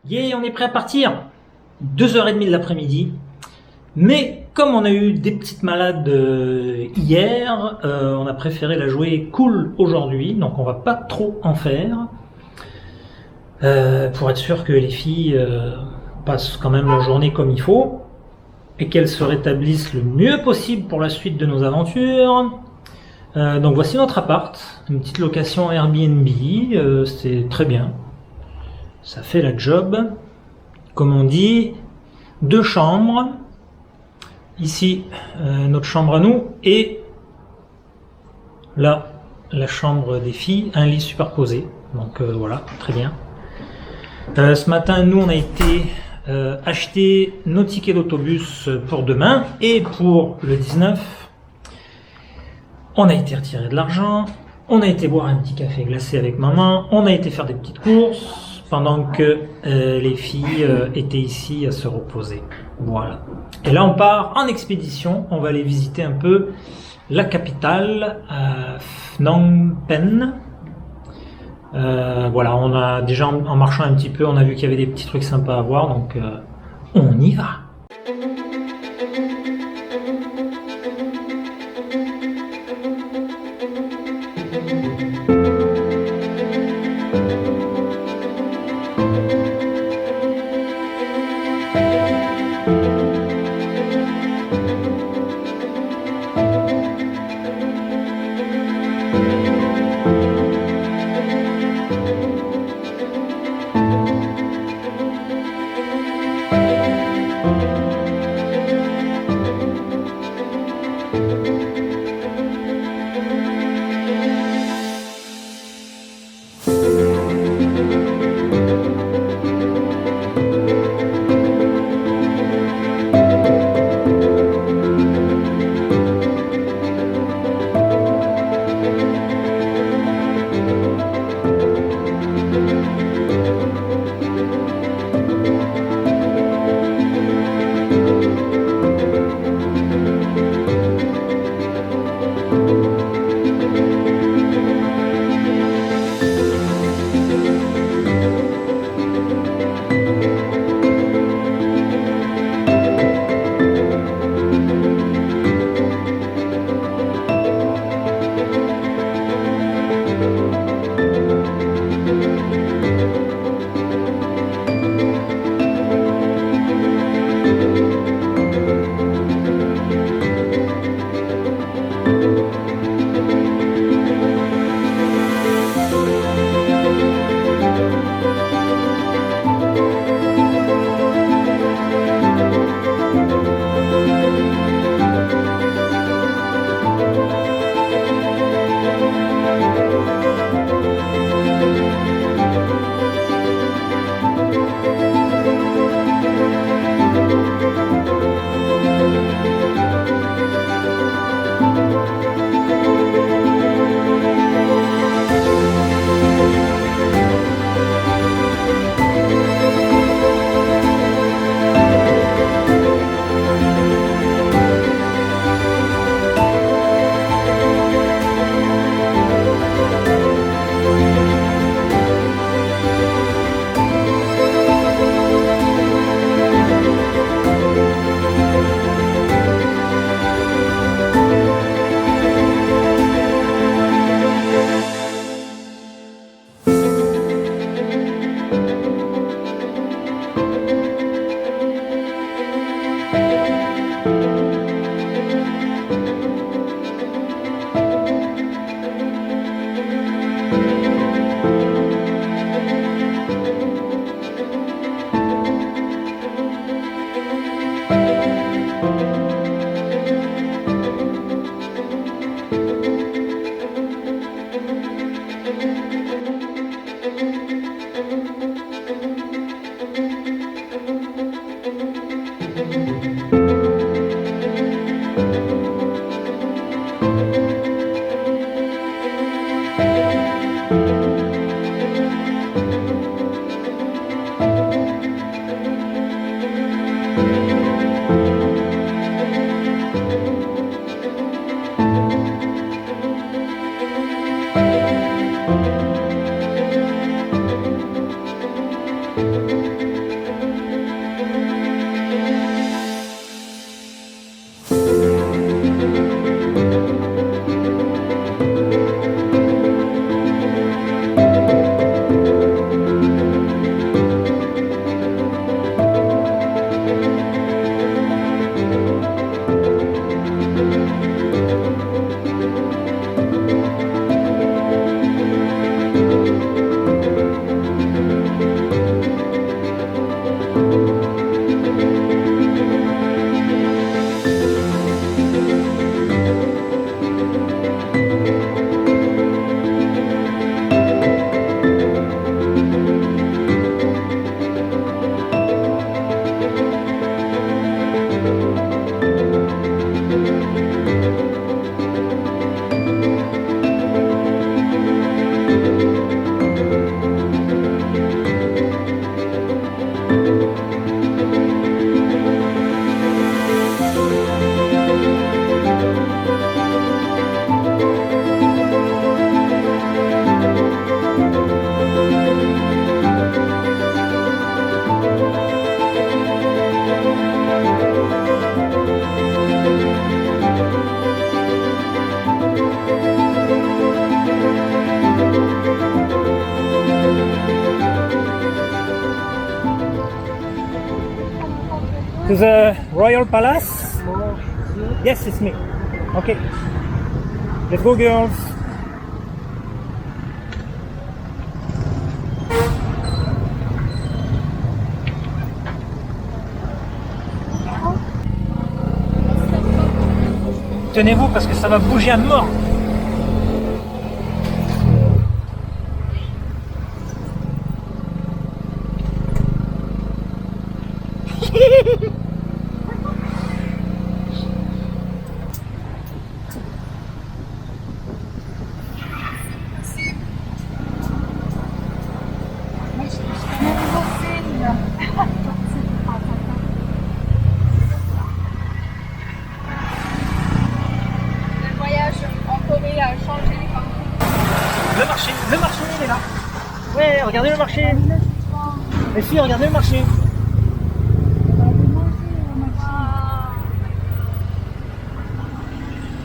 Yeah, on est prêt à partir. 2h30 de l'après-midi. Mais comme on a eu des petites malades hier, on a préféré la jouer cool aujourd'hui. Donc on va pas trop en faire. Pour être sûr que les filles passent quand même leur journée comme il faut. Et qu'elles se rétablissent le mieux possible pour la suite de nos aventures. Donc voici notre appart. Une petite location Airbnb. C'est très bien. Ça fait la job. Comme on dit, 2 chambres. Ici, notre chambre à nous. Et là, la chambre des filles. Un lit superposé. Donc voilà, très bien. Ce matin, nous, on a été acheter nos tickets d'autobus pour demain. Et pour le 19, on a été retirer de l'argent. On a été boire un petit café glacé avec maman. On a été faire des petites courses. Pendant que les filles étaient ici à se reposer. Voilà. Et là, on part en expédition. On va aller visiter un peu la capitale, Phnom Penh. Voilà, on a déjà en marchant un petit peu, on a vu qu'il y avait des petits trucs sympas à voir, donc on y va. To the Royal Palace? Yes, it's me. Okay. Let's go, girls. Tenez-vous parce que ça va bouger à mort. Le voyage en Corée a changé les parents. Le marché, il est là. Ouais, regardez le marché. Les filles, regardez le marché.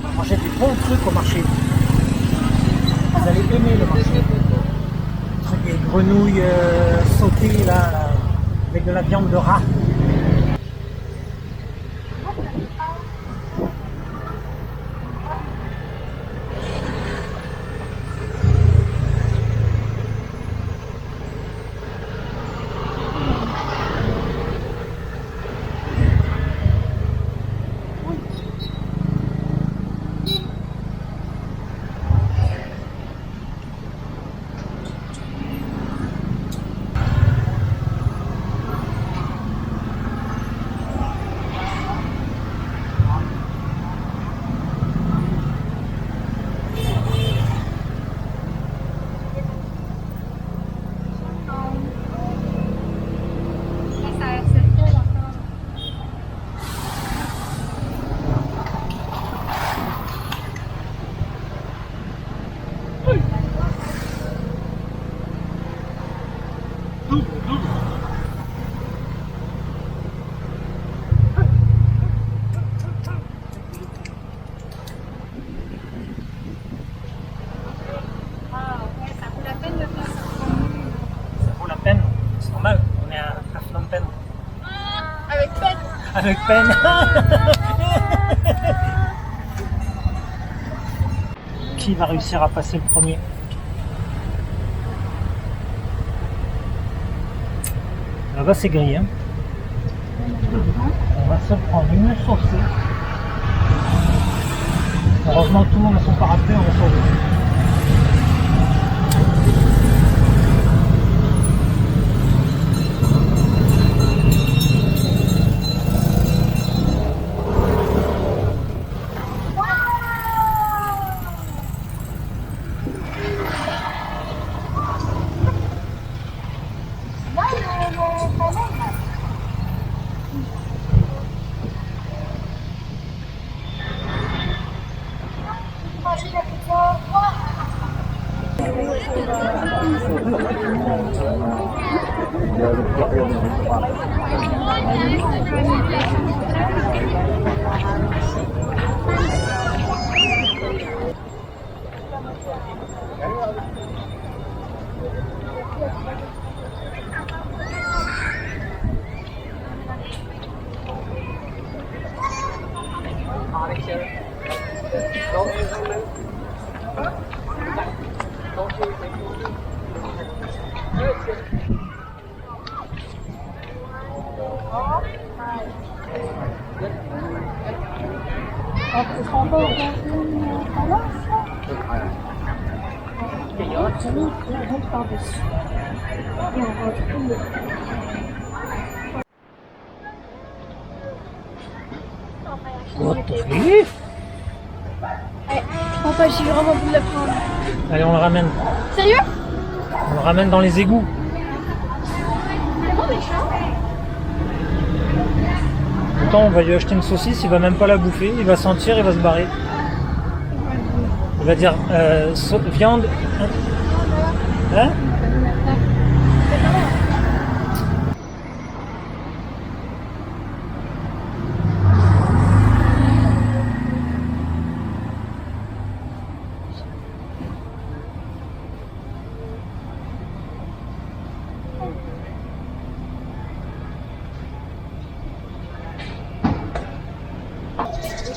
On va manger des bons trucs au marché. Vous allez aimer le marché. Des grenouilles sautées là, avec de la viande de rat. Avec peine. Qui va réussir à passer le premier? Là-bas c'est gris. Hein. On va se prendre une saucée. Heureusement tout le monde a son parapluie, on va sauver. What the fuck? Papa, j'ai vraiment envie de le prendre. Allez, on le ramène. Sérieux? On le ramène dans les égouts. C'est bon, méchant. Pourtant, on va lui acheter une saucisse, il va même pas la bouffer, il va sentir, il va se barrer. Il va dire viande. Hein?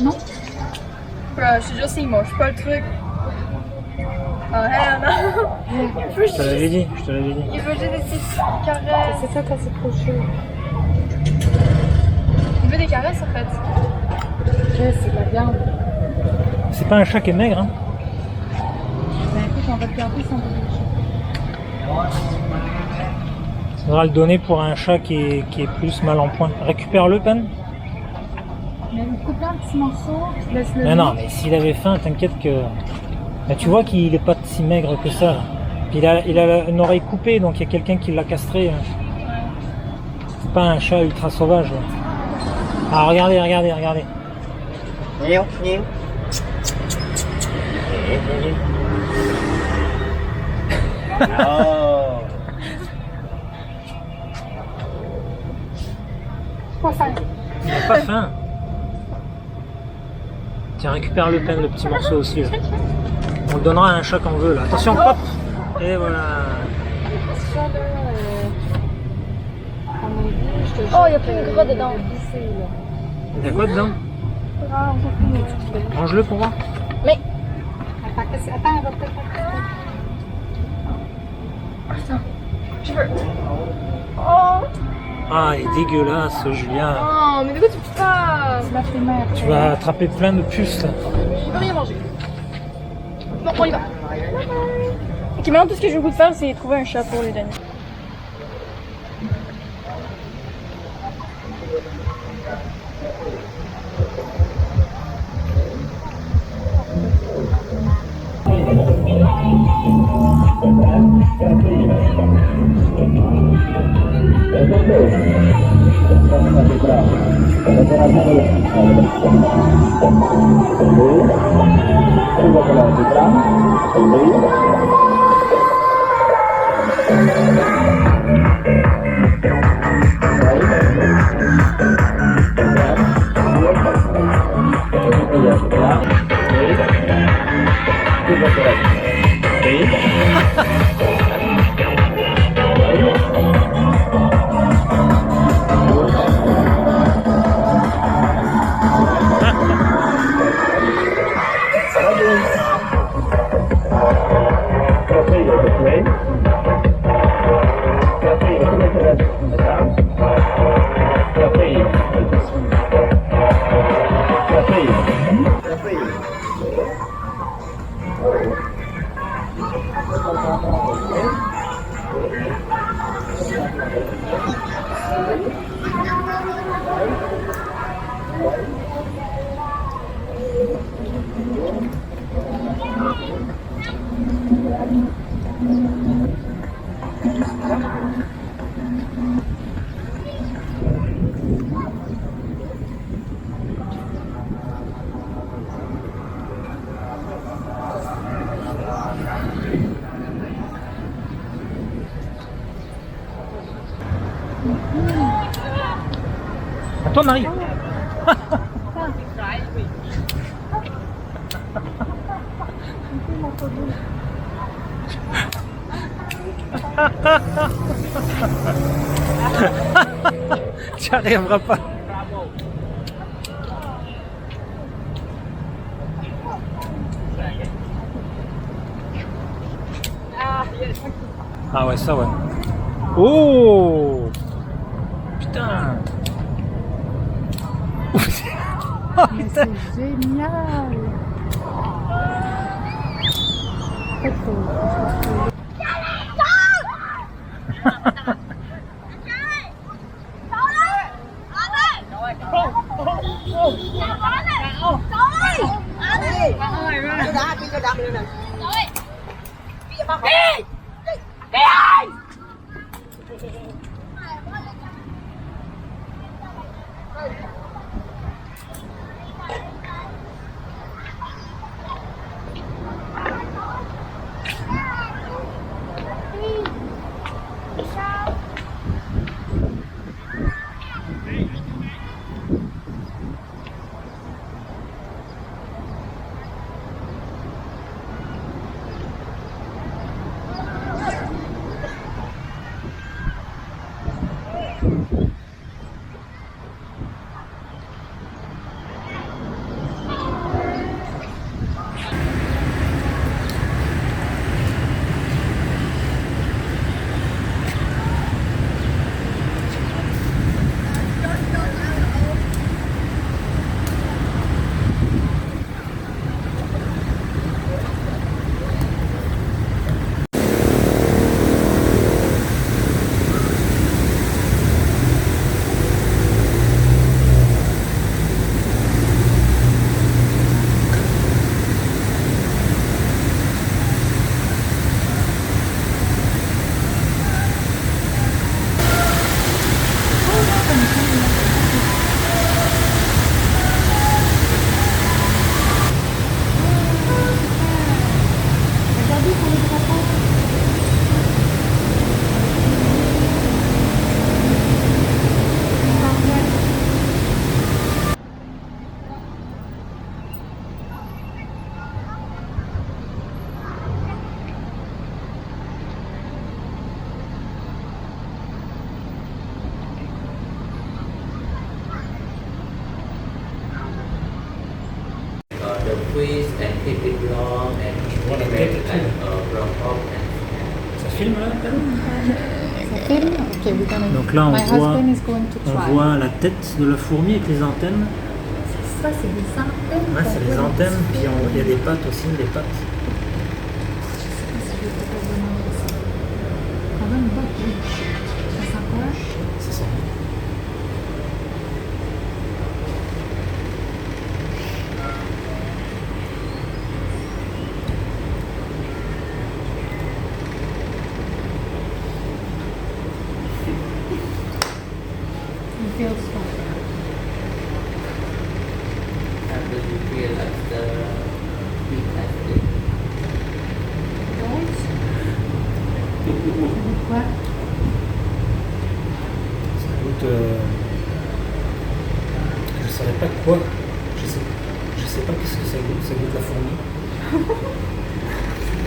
Non. Je te jure, c'est moche, pas le truc. Oh, hell no. Je te l'avais dit, je te l'avais dit. Il veut juste des petites caresses. C'est ça quand c'est trop chaud. Il veut des caresses en fait. C'est de la viande. C'est pas un chat qui est maigre, hein. Ben écoute, on va te garder sans bouger. Il faudra le donner pour un chat qui est plus mal en point. Récupère-le, Pen. Mais coupe-le un petit morceau, tu laisses le. Mais non, mais s'il avait faim, t'inquiète que... Mais tu vois qu'il est pas si maigre que ça. Là. Puis il a une oreille coupée, donc il y a quelqu'un qui l'a castré. C'est pas un chat ultra sauvage. Là. Ah, regardez, regardez, regardez. Oh. Pas faim. Il n'a pas faim. Tiens, récupère le Pen, le petit morceau aussi. Là. On le donnera à un chat qu'on veut là. Attention, hop. Et voilà. Ça là, à mon avis, je te jure. Oh, il y a plein de gras dedans. Il y a quoi dedans? Mange-le pour voir. Mais, Attends, elle va peut-être. je veux. Oh, Ah, il est dégueulasse, Julien. oh, mais de quoi tu peux pas? Tu l'as fait mère. Tu vas attraper plein de puces là. Je peux rien manger. Bon, on y va. Ok, maintenant tout ce que j'ai le goût de faire, c'est trouver un chat pour lui donner. À toi, Marie. Tu n'y arriveras pas. Ah ouais, ça ouais. Oh putain. Oh, Mais putain. c'est génial! Très cool. twist and keep it long and Voilà, make tête et it like tout. brown pop and Ça filme là? Ça filme? Ok, we're gonna... Donc là, My husband is going to on try. voit la tête de la fourmi avec les antennes. Ça, c'est des antennes. Ouais, c'est les antennes, puis il y a des pattes aussi, des pattes. Quand même pas plus. Ça s'approche. C'est ça. It feels fun. after you feel like the big plastic. Quoi? Ça goûte. Je savais pas quoi. Je sais pas qu'est-ce que ça goûte. Ça goûte la fourmi. Ça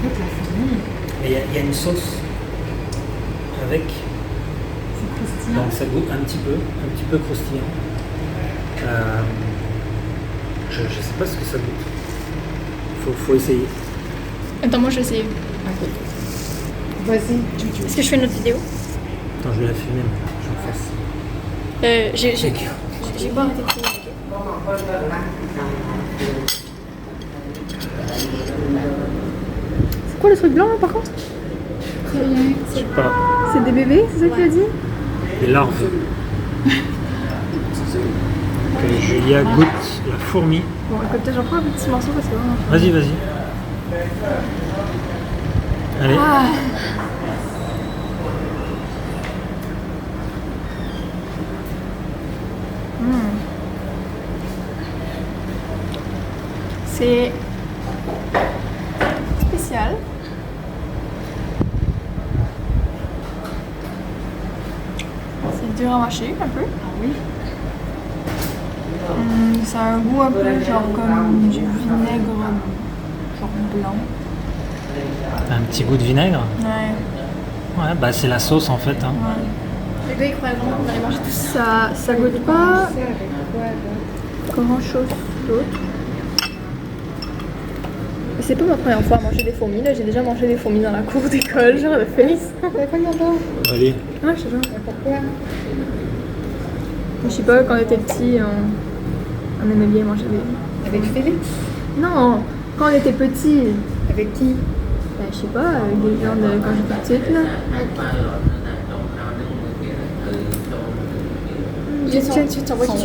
goûte la fourmi. Mais il y a une sauce avec. C'est croustillant. Donc ça goûte un petit peu croustillant. Je sais pas ce que ça goûte. Faut essayer. Attends, moi je vais essayer. Ok. Vas-y, Juju. Est-ce que je fais une autre vidéo? Attends, je vais la filmer, mais j'en fasse. J'ai pas arrêté de filmer, ok. C'est quoi le truc blanc là par contre? C'est rien. Je sais pas. C'est des bébés, c'est ça qu'il a dit? Des larves. Que Julia goûte la fourmi. Bon, écoute, j'en prends un petit morceau parce que vraiment. Vas-y, vas-y. Allez. Ah. C'est spécial. C'est dur à mâcher un peu. Ah oui. Ça a un goût un peu genre comme du vinaigre genre blanc. Un petit goût de vinaigre. Ouais. Ouais, bah c'est la sauce en fait. Hein. Les gars, ils croyaient vraiment qu'on allait manger tout ça. Ça goûte pas C'est avec quoi, là? grand chose d'autre. Mais c'est pas ma première fois à manger des fourmis. Là, j'ai déjà mangé des fourmis dans la cour d'école, genre de Félix. T'avais pas longtemps? Allez. Ouais, je sais pas. Mais pourquoi? Je sais pas, quand on était petits, on aimait bien manger des. Avec Félix? Non, quand on était petits, Avec qui? ben, je sais pas, avec des gens de quand j'étais petite là. Tu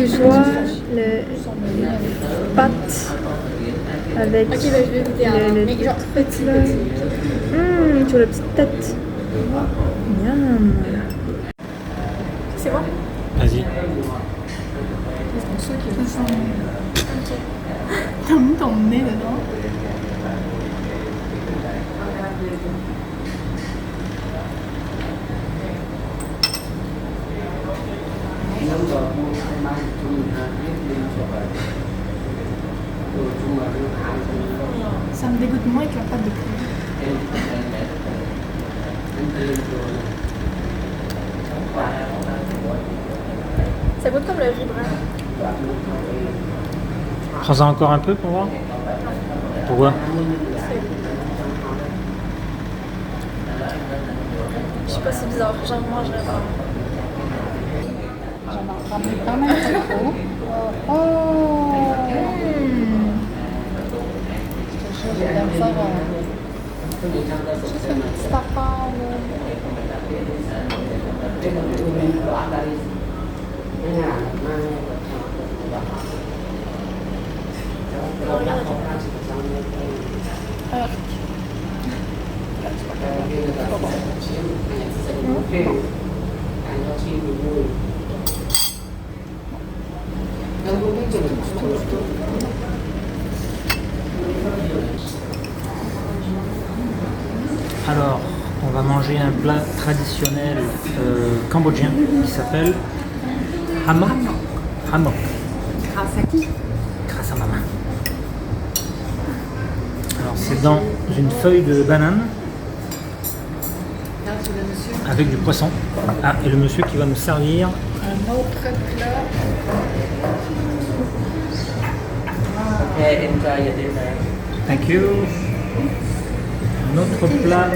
vois le pâte avec le genre petit là. Tu vois la petite tête. Miam. C'est bon? Vas-y. T'as mis ton nez dedans? Ça me dégoûte moins que la pâte de poulet. Ça goûte comme le riz brun. Prends-en encore un peu pour voir. Pourquoi? Je sais pas, c'est bizarre, j'en mangerai pas. J'en ai quand même trop. Oh! Je vais bien faire juste une petite affaire, là. Alors, on va manger un plat traditionnel cambodgien qui s'appelle hamok. Hamok, Grâce à qui? grâce à ma main. Alors, c'est dans une feuille de banane Regarde sur le monsieur. avec du poisson. Ah, et le monsieur qui va nous servir. Un autre plat. Okay, enjoy your dinner. Thank you. Notre plat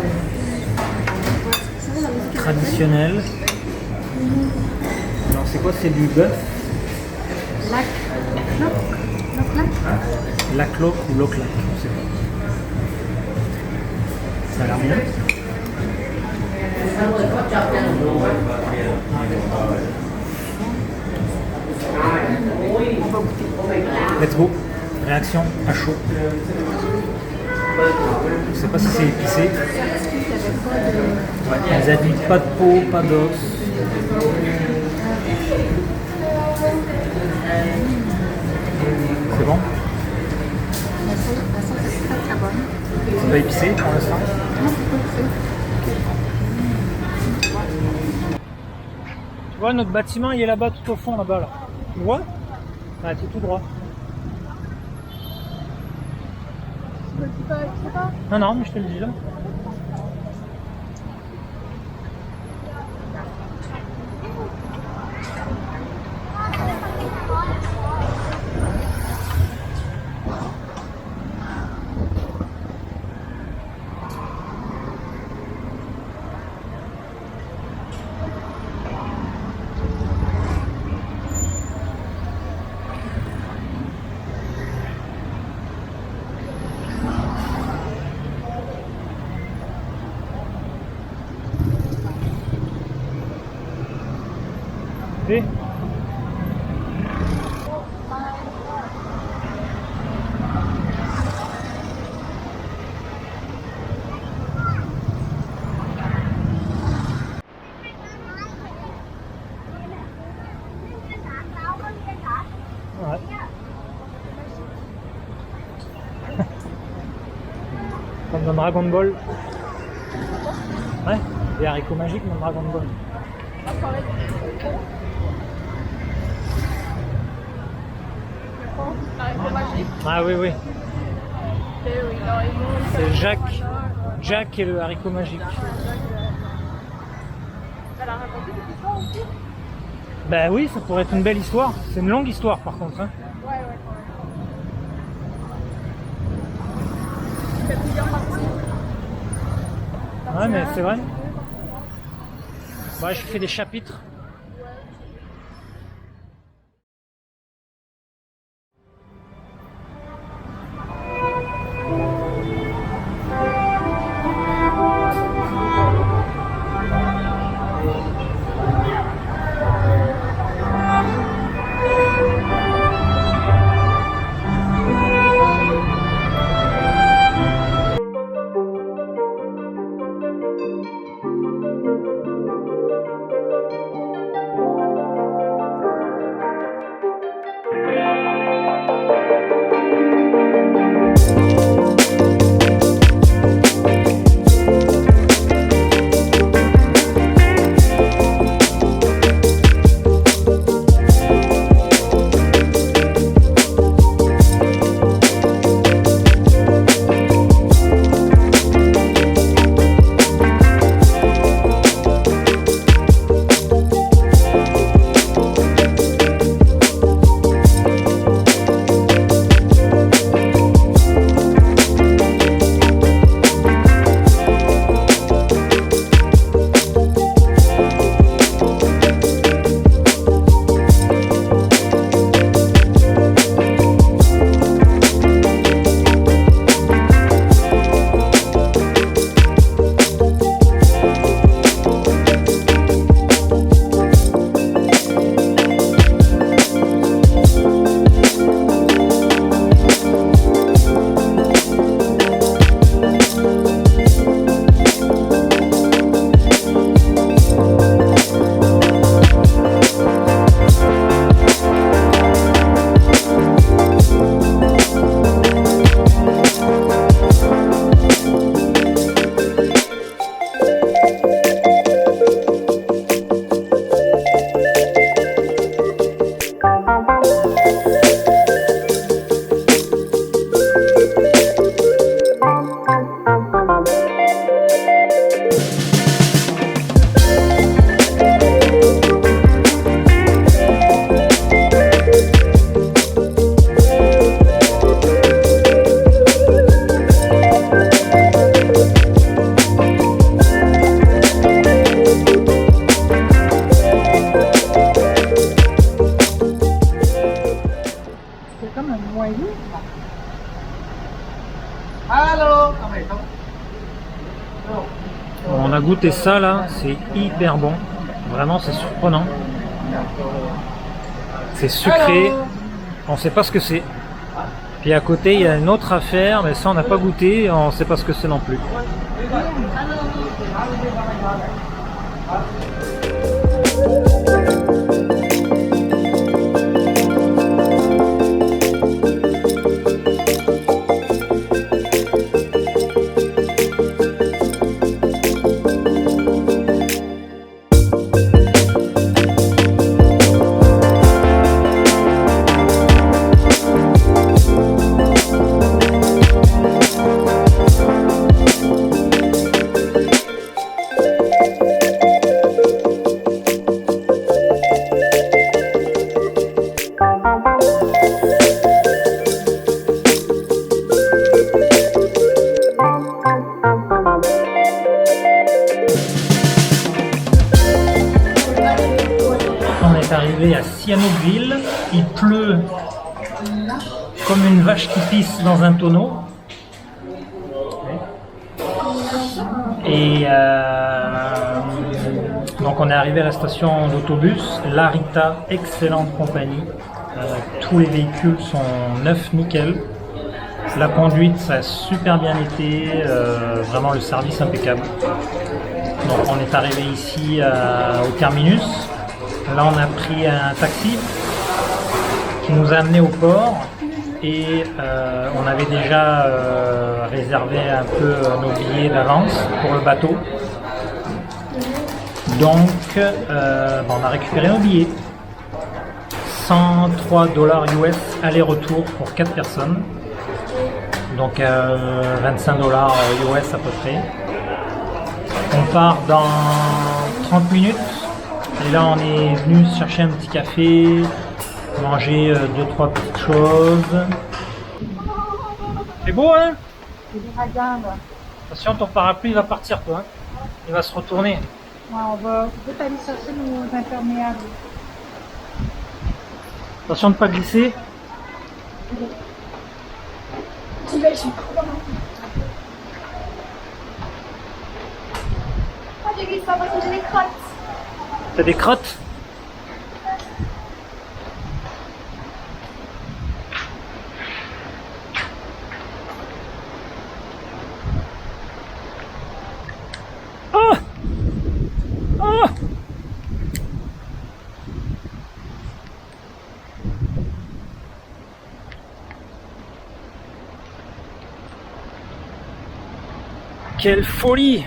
traditionnel. Alors c'est quoi? C'est du bœuf? Lacloc ou loclac, je sais pas. Ça a l'air bien. Let's go. Réaction à chaud. Je sais pas si c'est épicé. Ouais, ils a dit pas de peau, pas d'os. C'est bon? C'est pas épicé pour l'instant? Tu vois, notre bâtiment il est là-bas tout au fond, là-bas. Là. Tu vois? Ah, tu es tout droit. Non, non, mais je te le dis là. Et ouais. Comme dans Dragon Ball. Ouais, des haricots magiques dans Dragon Ball. Ah oui, oui. C'est Jacques. Jack et le haricot magique. Bah oui, ça pourrait être une belle histoire. C'est une longue histoire par contre. Hein. Ouais, mais c'est vrai. Ouais, je fais des chapitres. a goûté ça là, c'est hyper bon. Vraiment, c'est surprenant. C'est sucré, on ne sait pas ce que c'est. Puis à côté, il y a une autre affaire, mais ça on n'a pas goûté, on ne sait pas ce que c'est non plus. Arrivé à Sihanoukville, il pleut comme une vache qui pisse dans un tonneau. Et donc on est arrivé à la station d'autobus, Larita, excellente compagnie. Tous les véhicules sont neufs, nickel. La conduite, ça a super bien été, vraiment le service impeccable. Donc on est arrivé ici au terminus. Là, on a pris un taxi qui nous a amené au port et on avait déjà réservé un peu nos billets d'avance pour le bateau. Donc, on a récupéré nos billets. 103 $ US aller-retour pour 4 personnes. Donc 25 $ US à peu près. On part dans 30 minutes. Et là, on est venu chercher un petit café, manger 2-3 petites choses. C'est beau, hein? Attention, ton parapluie il va partir, toi. Hein? Il va se retourner. Ouais, on va peut-être aller chercher nos imperméables. Attention de ne pas glisser. Je glisse pas parce que j'ai des crottes. T'as des crottes? Oh! Oh! Quelle folie!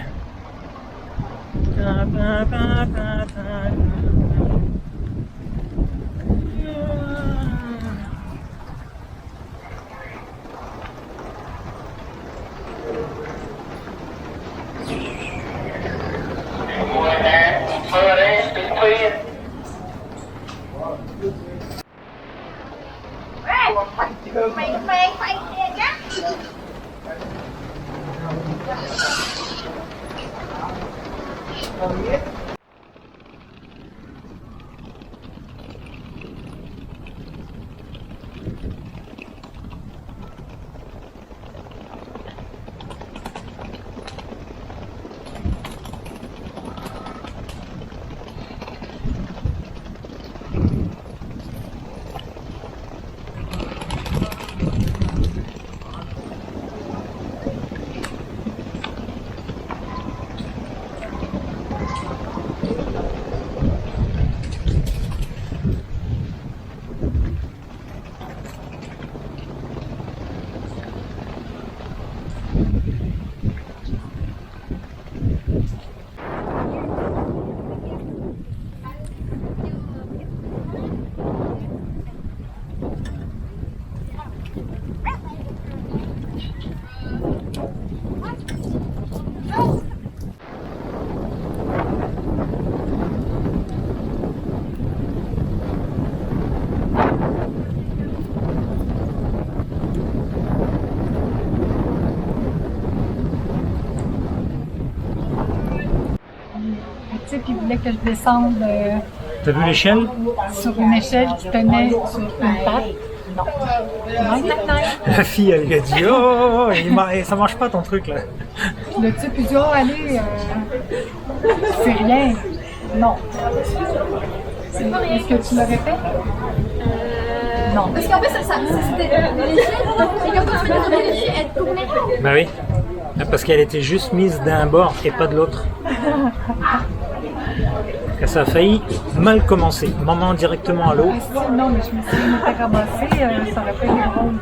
Puis il voulait que je descende T'as vu l'échelle? sur une échelle qui tenait sur une patte. Non. Night, night, night. La fille, elle lui a dit oh, ça marche pas ton truc là. Le type, il dit, oh, allez, c'est rien. Non. Est-ce que tu l'aurais fait? Non. Parce qu'en fait, ça c'était les chiens, et quand tu mettais tourner les chiens, elles tournaient. Bah oui, parce qu'elle était juste mise d'un bord et pas de l'autre. Et ça a failli mal commencer. Maman directement à l'eau. Non, mais je me suis mis à ramasser, ça aurait pas été drôle.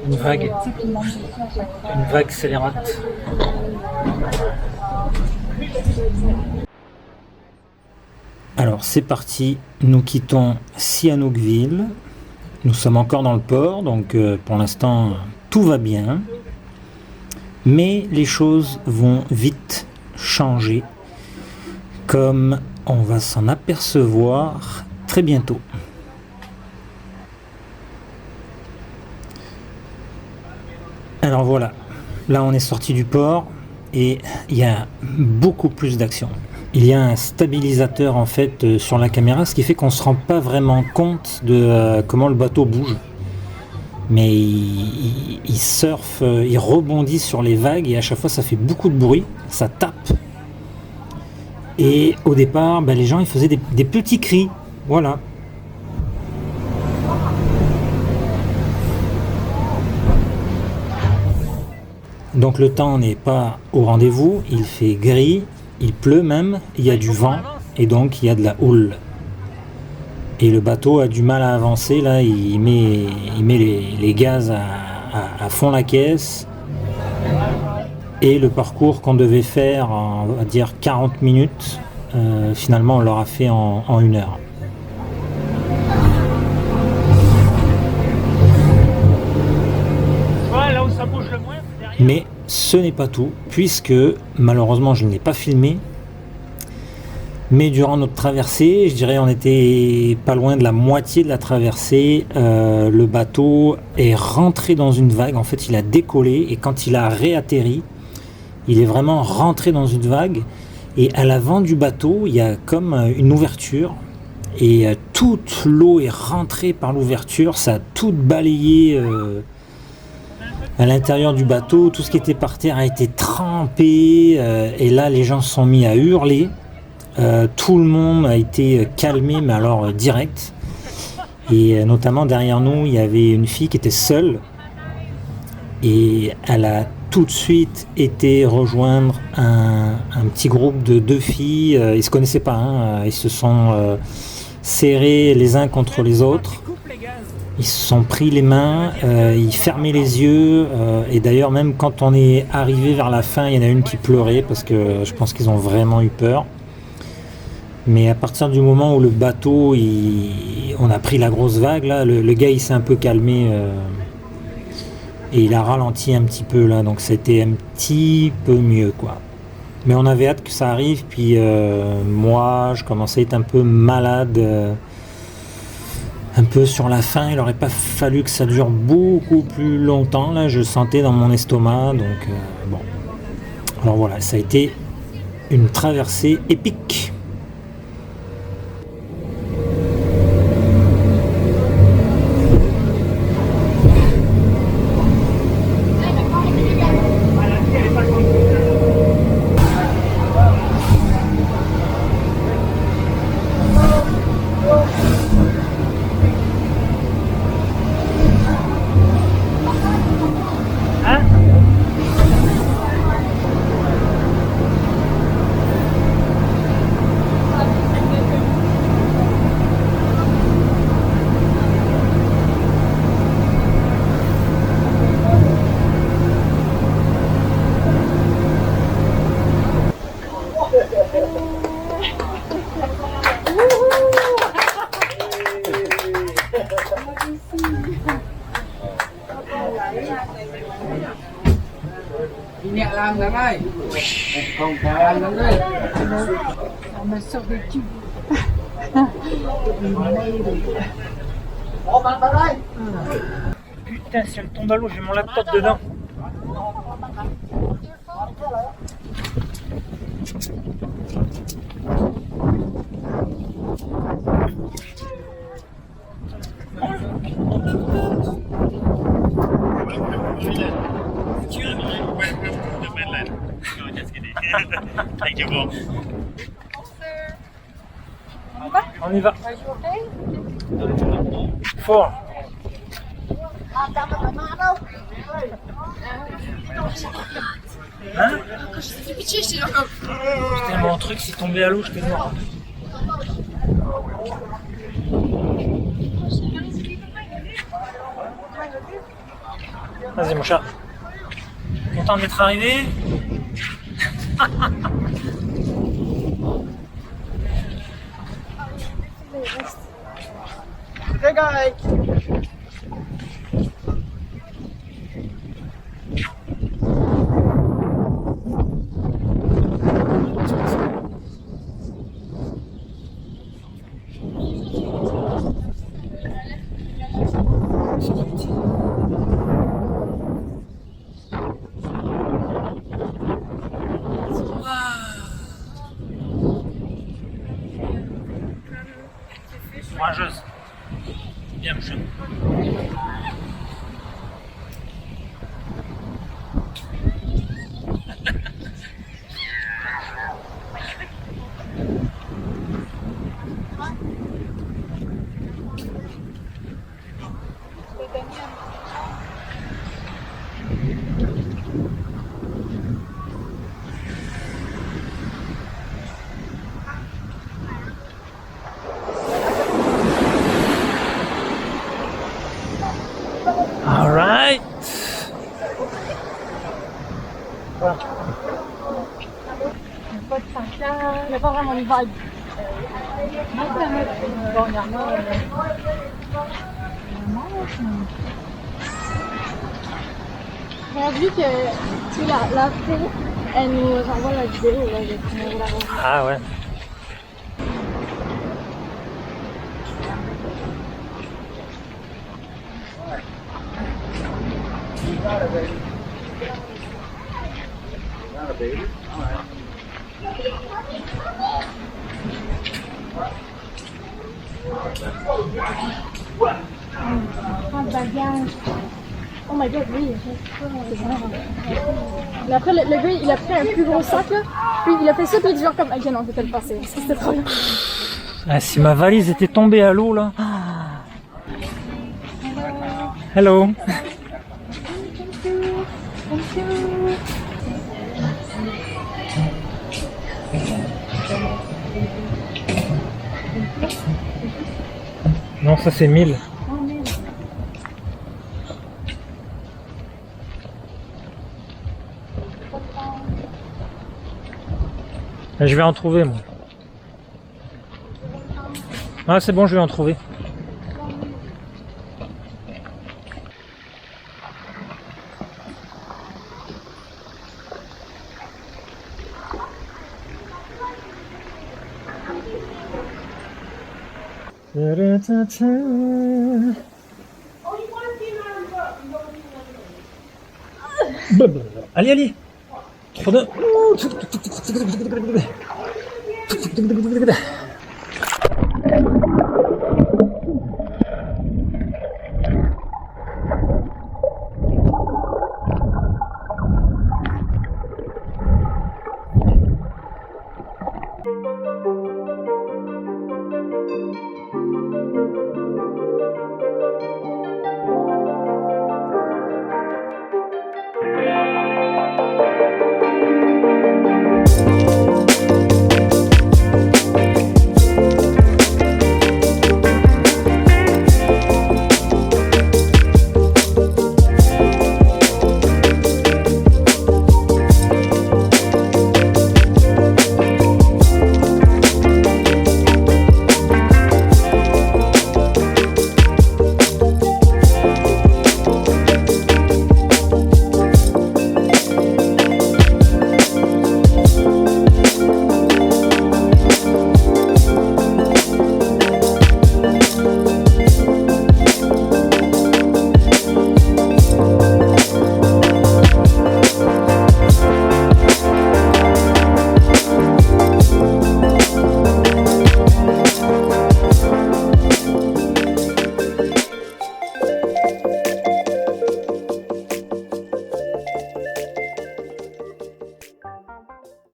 Une vague scélérate. Alors c'est parti, nous quittons Sihanoukville. Nous sommes encore dans le port, donc pour l'instant tout va bien. Mais les choses vont vite changer, comme on va s'en apercevoir très bientôt. Alors voilà, là on est sorti du port et il y a beaucoup plus d'action. Il y a un stabilisateur en fait sur la caméra, ce qui fait qu'on ne se rend pas vraiment compte de comment le bateau bouge. Mais il surfe, il rebondit sur les vagues et à chaque fois ça fait beaucoup de bruit, ça tape. Et au départ, les gens ils faisaient des petits cris, voilà. Donc le temps n'est pas au rendez-vous, il fait gris, il pleut même, il y a du vent et donc il y a de la houle. Et le bateau a du mal à avancer, là il met les gaz à fond la caisse. Et le parcours qu'on devait faire en, on va dire 40 minutes, finalement on l'aura fait en 1 heure. Mais ce n'est pas tout, puisque malheureusement je ne l'ai pas filmé. Mais durant notre traversée, je dirais on était pas loin de la moitié de la traversée, le bateau est rentré dans une vague. En fait il a décollé et quand il a réatterri, il est vraiment rentré dans une vague. Et à l'avant du bateau, il y a comme une ouverture. Et toute l'eau est rentrée par l'ouverture, ça a tout balayé à l'intérieur du bateau, tout ce qui était par terre a été trempé, et là les gens se sont mis à hurler, tout le monde a été calmé, mais alors direct, et notamment derrière nous il y avait une fille qui était seule, et elle a tout de suite été rejoindre un petit groupe de 2 filles, ils se connaissaient pas, hein, ils se sont serrés les uns contre les autres. Ils se sont pris les mains, ils fermaient les yeux, et d'ailleurs même quand on est arrivé vers la fin, il y en a une qui pleurait parce que je pense qu'ils ont vraiment eu peur. Mais à partir du moment où le bateau, on a pris la grosse vague, là, le gars il s'est un peu calmé et il a ralenti un petit peu là, donc c'était un petit peu mieux quoi. Mais on avait hâte que ça arrive, puis moi je commençais à être un peu malade. Un peu sur la fin, il n'aurait pas fallu que ça dure beaucoup plus longtemps, là je sentais dans mon estomac, donc bon. Alors voilà, ça a été une traversée épique. nhẹ làm cái này không phải làm cái này On a survécu. Putain, si elle tombe à l'eau, j'ai mon laptop dedans. On y va. Fort. Hein? Putain, mon truc s'est tombé à l'eau, j'étais mort. Vas-y mon chat. Content d'être arrivé? Courageuse. Bien mon chat. All right. Pas de pancarte, il n'y a pas vraiment de vibe. Bon, il y en a. On a vu que tu sais, la fille, elle nous envoie la vidéo là, de comment la revoir. Ah ouais. Prends le bagage. Oh my god, oui, c'est ça. Mais après, le gars, il a pris un plus gros sac là, puis il a fait ça, puis il dit genre comme, ok non, je vais te le passer, parce que c'était trop bien. Ah, si ma valise était tombée à l'eau là. Hello. Non, ça c'est 1000. Je vais en trouver moi. Ah c'est bon, je vais en trouver. Allez, allez. Trop de...